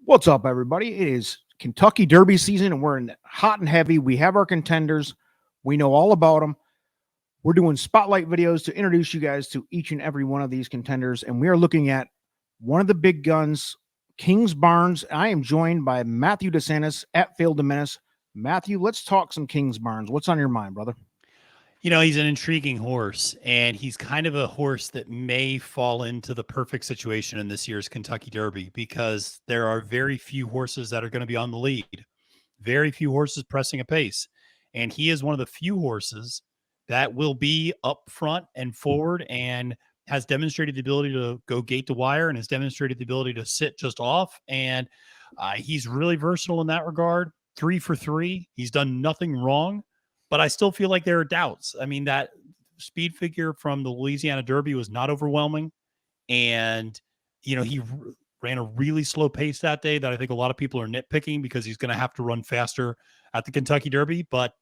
What's up, everybody? It is Kentucky Derby season, and we're in hot and heavy. We have our contenders. We know all about them. We're doing spotlight videos to introduce you guys to each and every one of these contenders, and we are looking at one of the big guns, KINGSBARNS. I am joined by Matthew DeSantis at Failed to Menace. Matthew, let's talk some KINGSBARNS. What's on your mind, brother? You know, he's an intriguing horse, and he's kind of a horse that may fall into the perfect situation in this year's Kentucky Derby because there are very few horses that are going to be on the lead, very few horses pressing a pace. And he is one of the few horses that will be up front and forward and has demonstrated the ability to go gate to wire and has demonstrated the ability to sit just off. And he's really versatile in that regard. 3 for 3. He's done nothing wrong. But I still feel like there are doubts. I mean, that speed figure from the Louisiana Derby was not overwhelming. And, he ran a really slow pace that day that I think a lot of people are nitpicking because he's going to have to run faster at the Kentucky Derby. But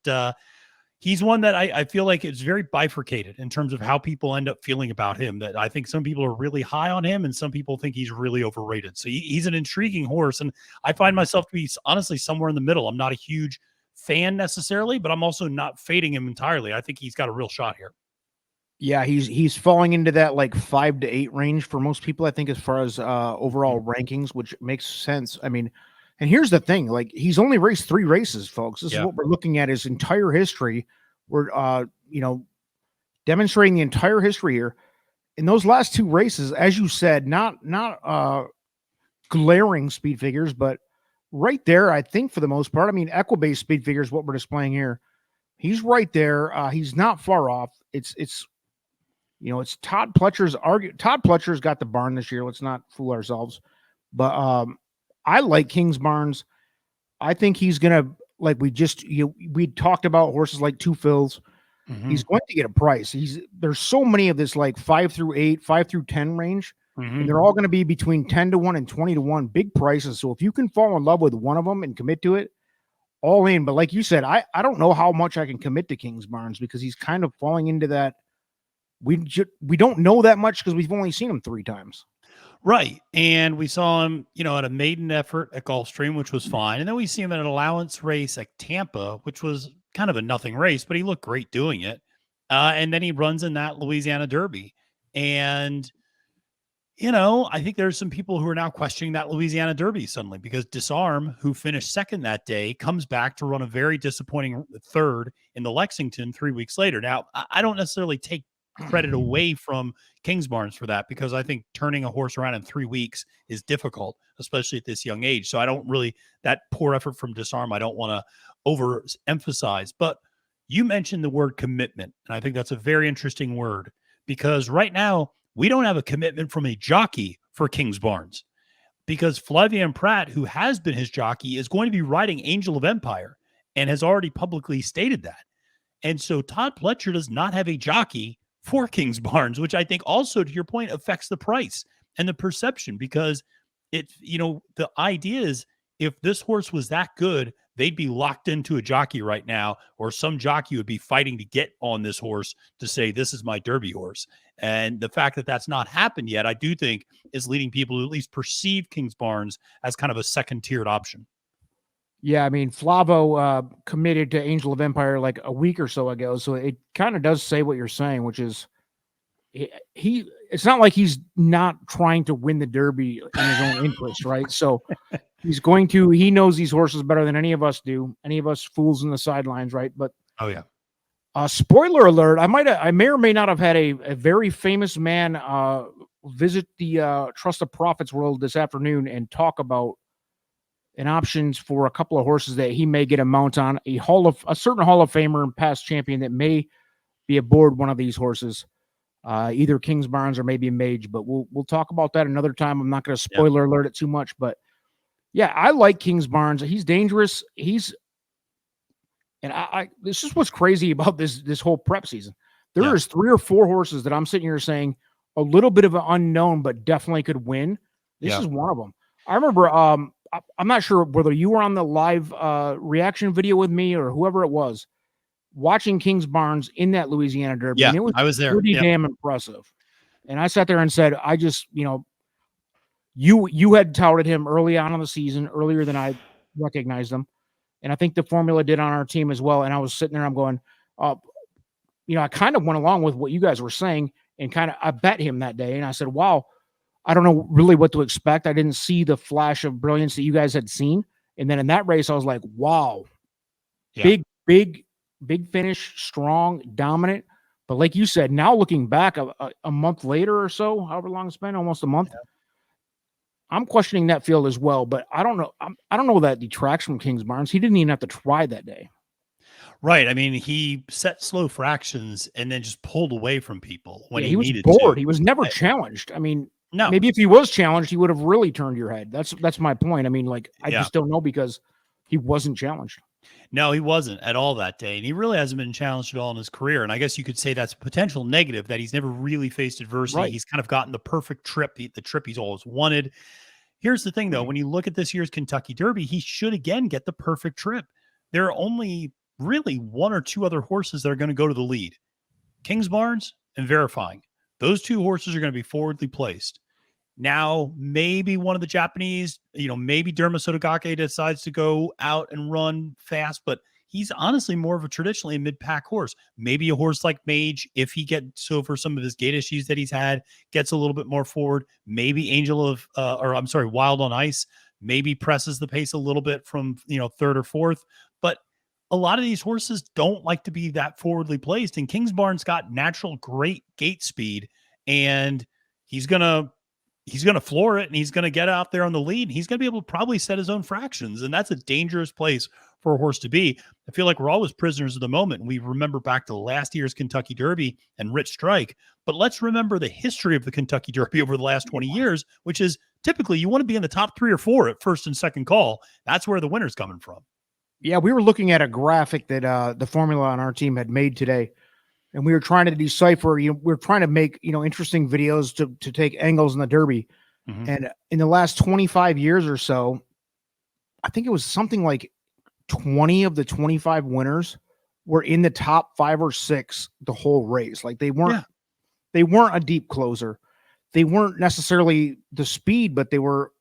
he's one that I feel like it's very bifurcated in terms of how people end up feeling about him. That I think some people are really high on him and some people think he's really overrated. So he's an intriguing horse. And I find myself to be honestly somewhere in the middle. I'm not a huge fan necessarily, but I'm also not fading him entirely. I think he's got a real shot here. Yeah, he's falling into that like 5 to 8 range for most people, I think, as far as overall rankings, which makes sense. I mean, and here's the thing, like he's only raced 3 races, folks. This is what we're looking at, his entire history. We're demonstrating the entire history here. In those last 2 races, as you said, not glaring speed figures, but right there, I think for the most part. I mean, Equibase speed figures, what we're displaying here. He's right there. He's not far off. It's Todd Pletcher's Todd Pletcher's got the barn this year. Let's not fool ourselves. But I like KINGSBARNS. I think he's gonna, like we talked about horses like Two Phils. Mm-hmm. He's going to get a price. There's so many of this like 5 through 8, 5 through 10 range. Mm-hmm. And they're all going to be between 10 to 1 and 20 to 1, big prices. So if you can fall in love with one of them and commit to it, all in. But like you said, I don't know how much I can commit to KINGSBARNS because he's kind of falling into that. We don't know that much because we've only seen him 3 times. Right. And we saw him, at a maiden effort at Gulfstream, which was fine. And then we see him at an allowance race at Tampa, which was kind of a nothing race, but he looked great doing it. And then he runs in that Louisiana Derby. And I think there's some people who are now questioning that Louisiana Derby suddenly because Disarm, who finished second that day, comes back to run a very disappointing third in the Lexington 3 weeks later. Now, I don't necessarily take credit away from KINGSBARNS for that because I think turning a horse around in 3 weeks is difficult, especially at this young age. So I don't really, that poor effort from Disarm, I don't want to overemphasize. But you mentioned the word commitment, and I think that's a very interesting word because right now, we don't have a commitment from a jockey for KINGSBARNS because Flavien Prat, who has been his jockey, is going to be riding Angel of Empire and has already publicly stated that. And so Todd Pletcher does not have a jockey for KINGSBARNS, which I think also, to your point, affects the price and the perception because the idea is if this horse was that good, they'd be locked into a jockey right now, or some jockey would be fighting to get on this horse to say, this is my Derby horse. And the fact that that's not happened yet, I do think is leading people to at least perceive KINGSBARNS as kind of a second-tiered option. Yeah, I mean, Flavo committed to Angel of Empire like a week or so ago, so it kind of does say what you're saying, which is it's not like he's not trying to win the Derby in his own interest, right? So he knows these horses better than any of us do, any of us fools in the sidelines, right? But oh yeah. Spoiler alert, I may or may not have had a very famous man visit the Trust of Profits world this afternoon and talk about an options for a couple of horses that he may get a mount on, a certain Hall of Famer and past champion that may be aboard one of these horses, either KINGSBARNS or maybe a Mage, but we'll talk about that another time. I'm not going to spoiler alert it too much, but yeah, I like KINGSBARNS. He's dangerous. And this is what's crazy about this whole prep season. There is 3 or 4 horses that I'm sitting here saying a little bit of an unknown, but definitely could win. This is one of them. I remember, I'm not sure whether you were on the live reaction video with me or whoever it was, watching KINGSBARNS in that Louisiana Derby. Yeah, and it was I was there. Pretty damn impressive. And I sat there and said, You had touted him early on in the season, earlier than I recognized him, and I think the formula did on our team as well. And I was sitting there, I'm going, uh, I kind of went along with what you guys were saying, and kind of I bet him that day, and I said, "Wow, I don't know really what to expect. I didn't see the flash of brilliance that you guys had seen." And then in that race, I was like, "Wow, Yeah. big finish, strong, dominant." But like you said, now looking back a month later or so, however long it's been, almost a month, I'm questioning that field as well. But I don't know. I don't know that detracts from KINGSBARNS. He didn't even have to try that day. Right. I mean, he set slow fractions and then just pulled away from people when Yeah, he he was needed bored. to. He was never I- challenged. I mean, no. maybe if he was challenged, he would have really turned your head. That's my point. I mean, like, I Yeah. just don't know because he wasn't challenged. No, he wasn't at all that day. And he really hasn't been challenged at all in his career. And I guess you could say that's a potential negative that he's never really faced adversity. Right. He's kind of gotten the perfect trip, the trip he's always wanted. Here's the thing, though. When you look at this year's Kentucky Derby, he should again get the perfect trip. There are only really one or two other horses that are going to go to the lead. KINGSBARNS and Verifying. Those two horses are going to be forwardly placed. Now, maybe one of the Japanese, maybe Derma Sotogake decides to go out and run fast, but he's honestly more of a traditionally a mid-pack horse. Maybe a horse like Mage, if he gets over some of his gait issues that he's had, gets a little bit more forward. Maybe Wild on Ice, maybe presses the pace a little bit from, third or fourth. But a lot of these horses don't like to be that forwardly placed. And KINGSBARNS got natural great gait speed, and he's going to floor it, and he's going to get out there on the lead. He's going to be able to probably set his own fractions. And that's a dangerous place for a horse to be. I feel like we're always prisoners of the moment. And we remember back to last year's Kentucky Derby and Rich Strike, but let's remember the history of the Kentucky Derby over the last 20 years, which is typically you want to be in the top 3 or 4 at first and second call. That's where the winner's coming from. Yeah. We were looking at a graphic that the formula on our team had made today, and we were trying to decipher, we're trying to make, interesting videos to take angles in the Derby. Mm-hmm. And in the last 25 years or so, I think it was something like 20 of the 25 winners were in the top 5 or 6 the whole race. Like they weren't a deep closer. They weren't necessarily the speed, but they were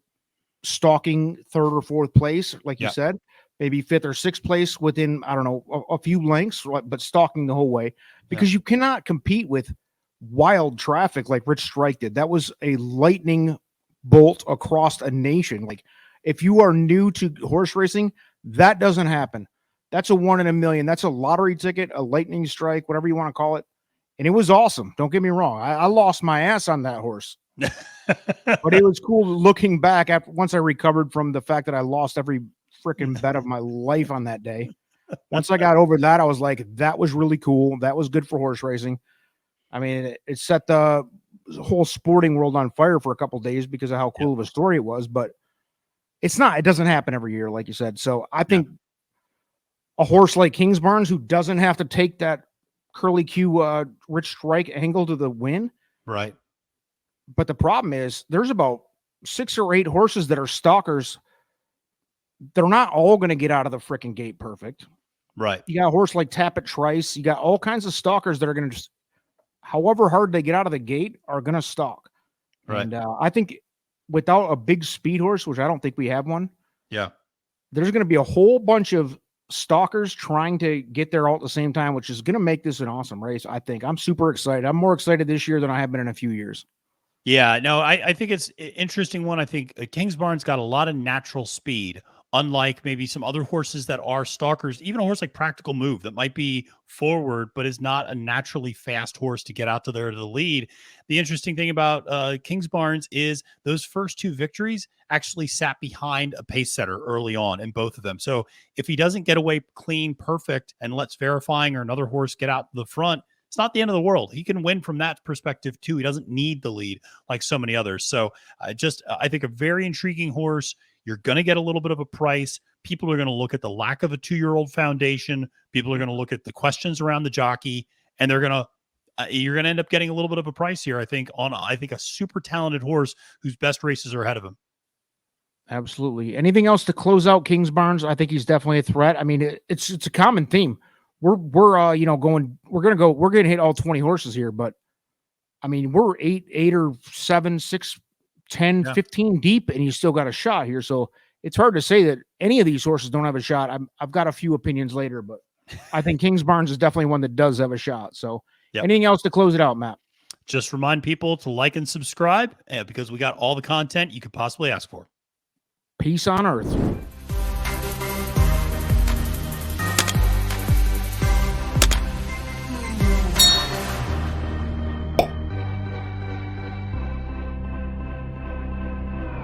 stalking 3rd or 4th place, like you said. Maybe 5th or 6th place within, I don't know, a few lengths, but stalking the whole way, because you cannot compete with wild traffic like Rich Strike did. That was a lightning bolt across a nation. Like, if you are new to horse racing, that doesn't happen. That's a 1 in a million. That's a lottery ticket, a lightning strike, whatever you want to call it. And it was awesome. Don't get me wrong. I lost my ass on that horse. But it was cool looking back once I recovered from the fact that I lost every freaking bet of my life on that day. Once I got over that, I was like, that was really cool. That was good for horse racing. I mean, it set the whole sporting world on fire for a couple of days because of how cool of a story it was. But it doesn't happen every year, like you said. So I think a horse like KINGSBARNS, who doesn't have to take that curly Q Rich Strike angle to the win. Right. But the problem is there's about 6 or 8 horses that are stalkers. They're not all going to get out of the freaking gate perfect. Right. You got a horse like Tappet Trice. You got all kinds of stalkers that are going to just, however hard they get out of the gate, are going to stalk. Right. And I think without a big speed horse, which I don't think we have one, there's going to be a whole bunch of stalkers trying to get there all at the same time, which is going to make this an awesome race. I think I'm super excited. I'm more excited this year than I have been in a few years. Yeah, no, I think it's an interesting one. I think KINGSBARNS got a lot of natural speed, unlike maybe some other horses that are stalkers, even a horse like Practical Move that might be forward, but is not a naturally fast horse to get out to there to the lead. The interesting thing about KINGSBARNS is those first 2 victories actually sat behind a pace setter early on in both of them. So if he doesn't get away clean, perfect, and lets Verifying or another horse get out the front, it's not the end of the world. He can win from that perspective too. He doesn't need the lead like so many others. So I think a very intriguing horse. You're going to get a little bit of a price. People are going to look at the lack of a 2-year-old foundation. People are going to look at the questions around the jockey, and you're going to end up getting a little bit of a price here. I think a super talented horse whose best races are ahead of him. Absolutely. Anything else to close out KINGSBARNS? I think he's definitely a threat. I mean, it's a common theme. We're going to hit all 20 horses here, but I mean, we're 8 or 7, 6 10, Yeah. 15 deep, and he's still got a shot here. So it's hard to say that any of these horses don't have a shot. I've got a few opinions later, but I think KINGSBARNS is definitely one that does have a shot. So anything else to close it out, Matt? Just remind people to like and subscribe because we got all the content you could possibly ask for. Peace on earth.